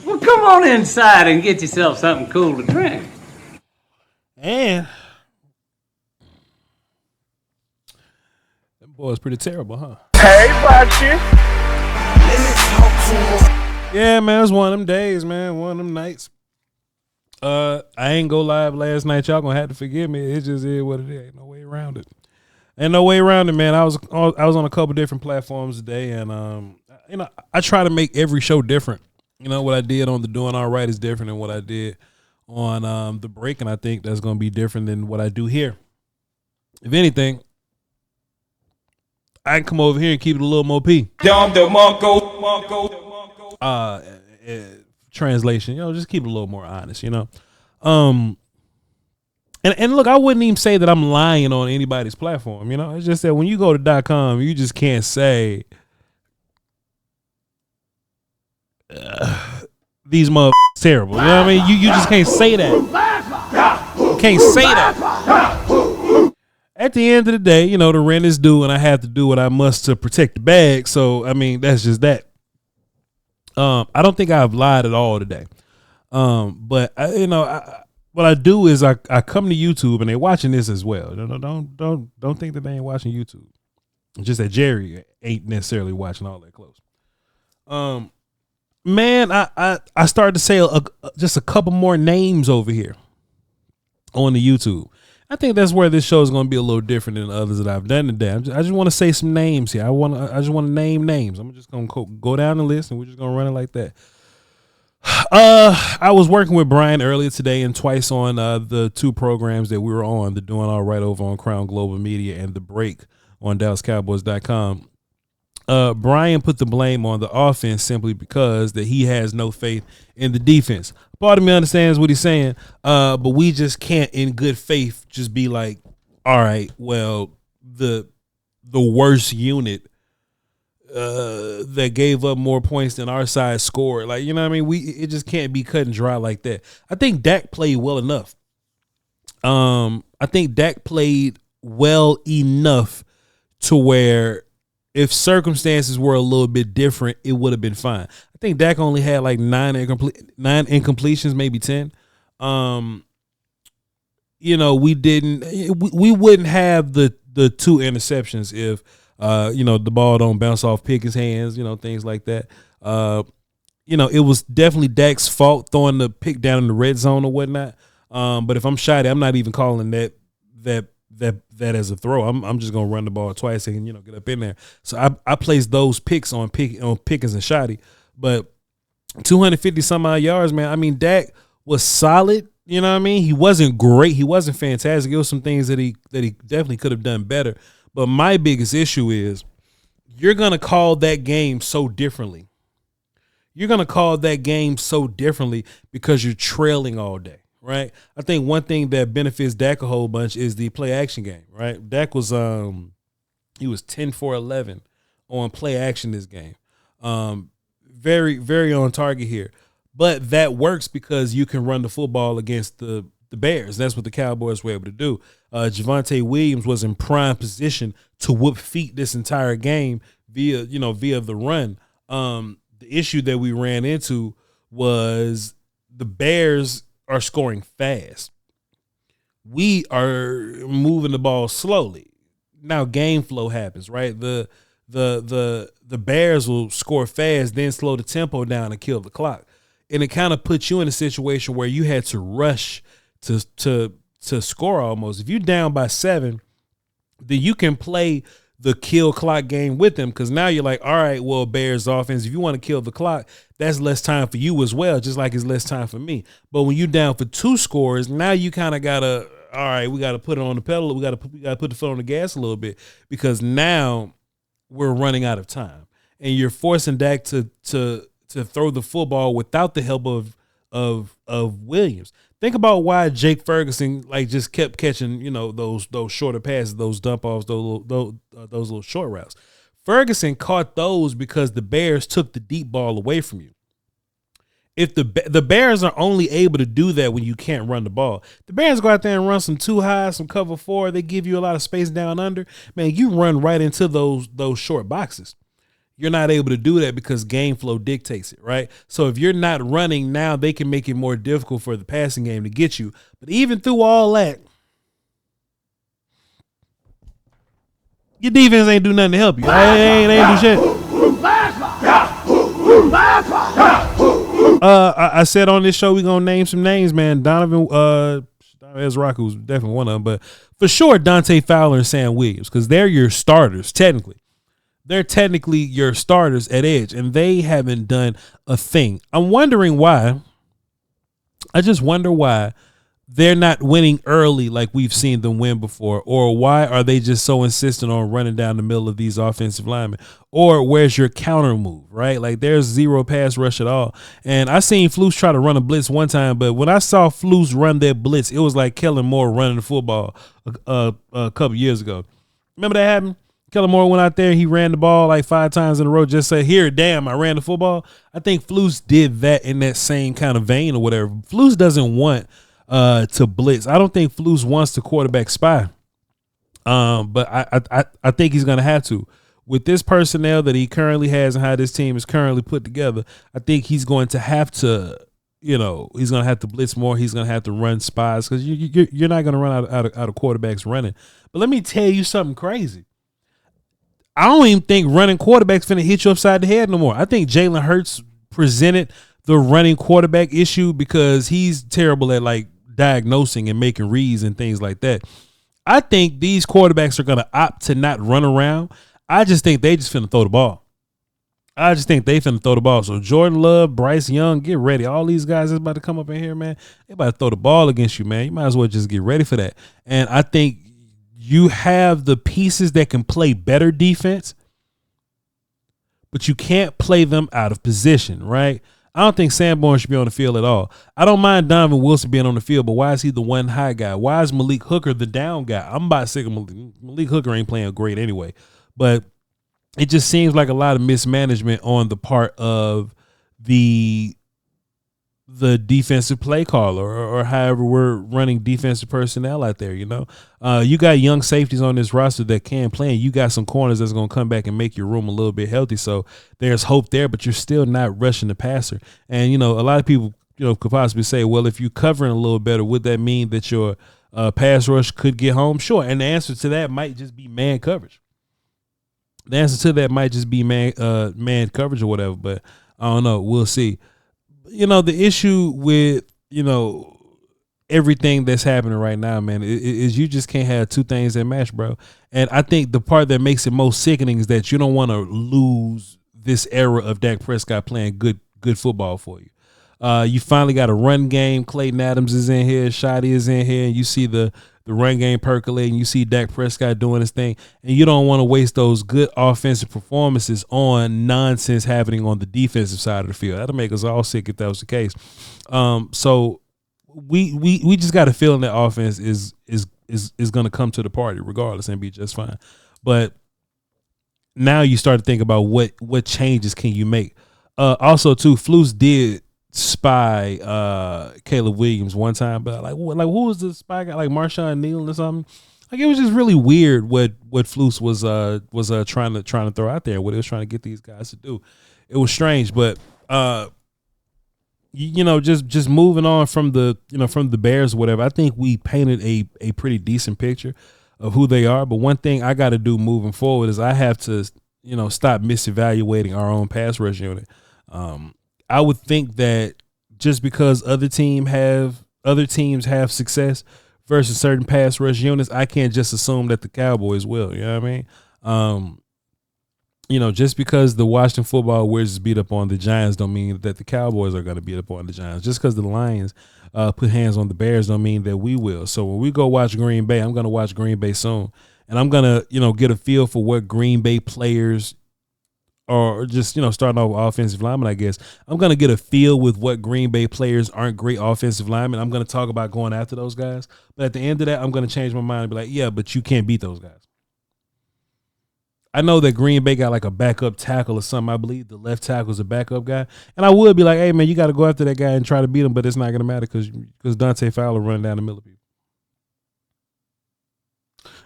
Well, come on inside and get yourself something cool to drink. And that boy's pretty terrible, huh? Hey, Bachi. Yeah, man, it was one of them days, man. One of them nights. I ain't go live last night. Y'all gonna have to forgive me. It just is what it is. Ain't no way around it. Ain't no way around it, man. I was on a couple different platforms today, and I try to make every show different. You know, what I did on the Doing All Right is different than what I did on the break, and I think that's gonna be different than what I do here. If anything, I can come over here and keep it a little more P. Translation, just keep it a little more honest, And look, I wouldn't even say that I'm lying on anybody's platform, It's just that when you go to .com, you just can't say these motherfuckers terrible. You know what I mean? You just can't say that. You can't say that. At the end of the day, the rent is due, and I have to do what I must to protect the bag. So, I mean, that's just that. I don't think I've lied at all today. But what I do is I come to YouTube and they're watching this as well. Don't think that they ain't watching YouTube. It's just that Jerry ain't necessarily watching all that close. Man, I started to say just a couple more names over here on the YouTube. I think that's where this show is going to be a little different than the others that I've done today. I just want to say some names here. I just want to name names. I'm just going to go down the list and we're just going to run it like that. I was working with Brian earlier today and twice on the two programs that we were on, the Doing All Right over on Crown Global Media and The Break on DallasCowboys.com. Brian put the blame on the offense simply because that he has no faith in the defense. Part of me understands what he's saying, but we just can't, in good faith, just be like, all right, well, the worst unit that gave up more points than our side scored. Like, you know what I mean? It just can't be cut and dry like that. I think Dak played well enough. I think Dak played well enough to where if circumstances were a little bit different, it would have been fine. I think Dak only had like 9 incompletions, maybe 10. We wouldn't have the 2 interceptions if the ball don't bounce off Pickett's hands, things like that. It was definitely Dak's fault throwing the pick down in the red zone or whatnot. But if I'm shoddy, I'm not even calling that as a throw. I'm just gonna run the ball twice and get up in there. So I placed those picks on Pickens and Shoddy. But 250 some odd yards, man. I mean, Dak was solid. You know what I mean? He wasn't great. He wasn't fantastic. It was some things that he definitely could have done better. But my biggest issue is you're gonna call that game so differently. You're gonna call that game so differently because you're trailing all day. Right. I think one thing that benefits Dak a whole bunch is the play action game. Right. Dak was he was 10 for 11 on play action this game. Very, very on target here. But that works because you can run the football against the Bears. That's what the Cowboys were able to do. Javonte Williams was in prime position to whoop feet this entire game via the run. The issue that we ran into was the Bears are scoring fast. We are moving the ball slowly. Now game flow happens, right? The Bears will score fast, then slow the tempo down and kill the clock. And it kind of puts you in a situation where you had to rush to score almost. If you're down by 7, then you can play the kill clock game with them because now you're like, all right, well, Bears offense, if you want to kill the clock, that's less time for you as well, just like it's less time for me. But when you're down for 2 scores, now you kind of got to, all right, we got to put it on the pedal. We got to put the foot on the gas a little bit because now we're running out of time. And you're forcing Dak to throw the football without the help of Williams. Think about why Jake Ferguson just kept catching, those shorter passes, those dump offs, those little short routes. Ferguson caught those because the Bears took the deep ball away from you. If the Bears are only able to do that when you can't run the ball, the Bears go out there and run some 2 high, some cover 4. They give you a lot of space down under. Man, you run right into those short boxes. you're not able to do that because game flow dictates it, right? So if you're not running now, they can make it more difficult for the passing game to get you. But even through all that, your defense ain't do nothing to help you. They ain't do shit. I said on this show we gonna name some names, man. Donovan Ezra, who's definitely one of them, but for sure Dante Fowler and Sam Williams, because they're your starters technically. They're technically your starters at edge, and they haven't done a thing. I'm wondering why. I just wonder why they're not winning early like we've seen them win before, or why are they just so insistent on running down the middle of these offensive linemen? Or where's your counter move, right? Like there's zero pass rush at all. And I seen Flus try to run a blitz one time, but when I saw Flus run that blitz, it was like Kellen Moore running the football a couple years ago. Remember that happened? Kellen Moore went out there, he ran the ball like 5 times in a row, just said, here, damn, I ran the football. I think Flus did that in that same kind of vein or whatever. Flus doesn't want to blitz. I don't think Flus wants the quarterback spy. But I think he's gonna have to. With this personnel that he currently has and how this team is currently put together, I think he's going to have to, he's gonna have to blitz more. He's gonna have to run spies because you're not gonna run out of quarterbacks running. But let me tell you something crazy. I don't even think running quarterbacks finna hit you upside the head no more. I think Jalen Hurts presented the running quarterback issue because he's terrible at like diagnosing and making reads and things like that. I think these quarterbacks are going to opt to not run around. I just think they just finna throw the ball. So Jordan Love, Bryce Young, get ready. All these guys is about to come up in here, man. They about to throw the ball against you, man. You might as well just get ready for that. And I think you have the pieces that can play better defense, but you can't play them out of position, right? I don't think Sanborn should be on the field at all. I don't mind Donovan Wilson being on the field, but why is he the one high guy? Why is Malik Hooker the down guy? I'm about sick of Malik Hooker ain't playing great anyway. But it just seems like a lot of mismanagement on the part of the defensive play caller or however we're running defensive personnel out there, you got young safeties on this roster that can play, and you got some corners that's going to come back and make your room a little bit healthy. So there's hope there, but you're still not rushing the passer. And, a lot of people, could possibly say, well, if you're covering a little better, would that mean that your pass rush could get home? Sure. And the answer to that might just be man coverage. Man coverage or whatever, but I don't know. We'll see. The issue with, everything that's happening right now, man, is you just can't have two things that match, bro. And I think the part that makes it most sickening is that you don't want to lose this era of Dak Prescott playing good football for you. You finally got a run game. Clayton Adams is in here. Shotty is in here. And you see the run game percolating. You see Dak Prescott doing his thing. And you don't want to waste those good offensive performances on nonsense happening on the defensive side of the field. That'll make us all sick if that was the case. So we just got a feeling that offense is going to come to the party regardless and be just fine. But now you start to think about what changes can you make. Also, too, Flus did spy Caleb Williams one time, but like who was the spy guy? Like Marshawn Neal or something? Like it was just really weird what Flus was trying to throw out there, what he was trying to get these guys to do. It was strange, but just moving on from the Bears or whatever, I think we painted a pretty decent picture of who they are. But one thing I got to do moving forward is I have to stop misevaluating our own pass rush unit. I would think that just because other teams have success versus certain pass rush units, I can't just assume that the Cowboys will. You know what I mean? Just because the Washington football Wizards beat up on the Giants don't mean that the Cowboys are going to beat up on the Giants. Just because the Lions put hands on the Bears don't mean that we will. So when we go watch Green Bay, I'm going to watch Green Bay soon, and I'm going to get a feel for what Green Bay players, or just, starting off with offensive linemen, I guess. I'm going to get a feel with what Green Bay players aren't great offensive linemen. I'm going to talk about going after those guys. But at the end of that, I'm going to change my mind and be like, yeah, but you can't beat those guys. I know that Green Bay got like a backup tackle or something. I believe the left tackle is a backup guy. And I would be like, hey, man, you got to go after that guy and try to beat him, but it's not going to matter because Dante Fowler running down the middle of people.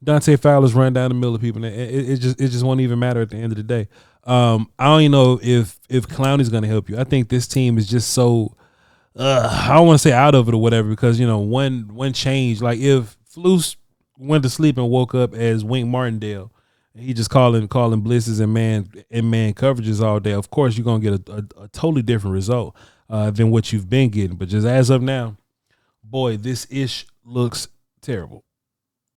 Dante Fowler's run down the middle of people, and it just won't even matter at the end of the day. I don't even know if Clowney's going to help you. I think this team is just so I don't want to say out of it or whatever, because one change, like if Flus went to sleep and woke up as Wink Martindale, and he just calling blitzes and man coverages all day, of course you're gonna get a totally different result than what you've been getting. But just as of now, boy, this ish looks terrible.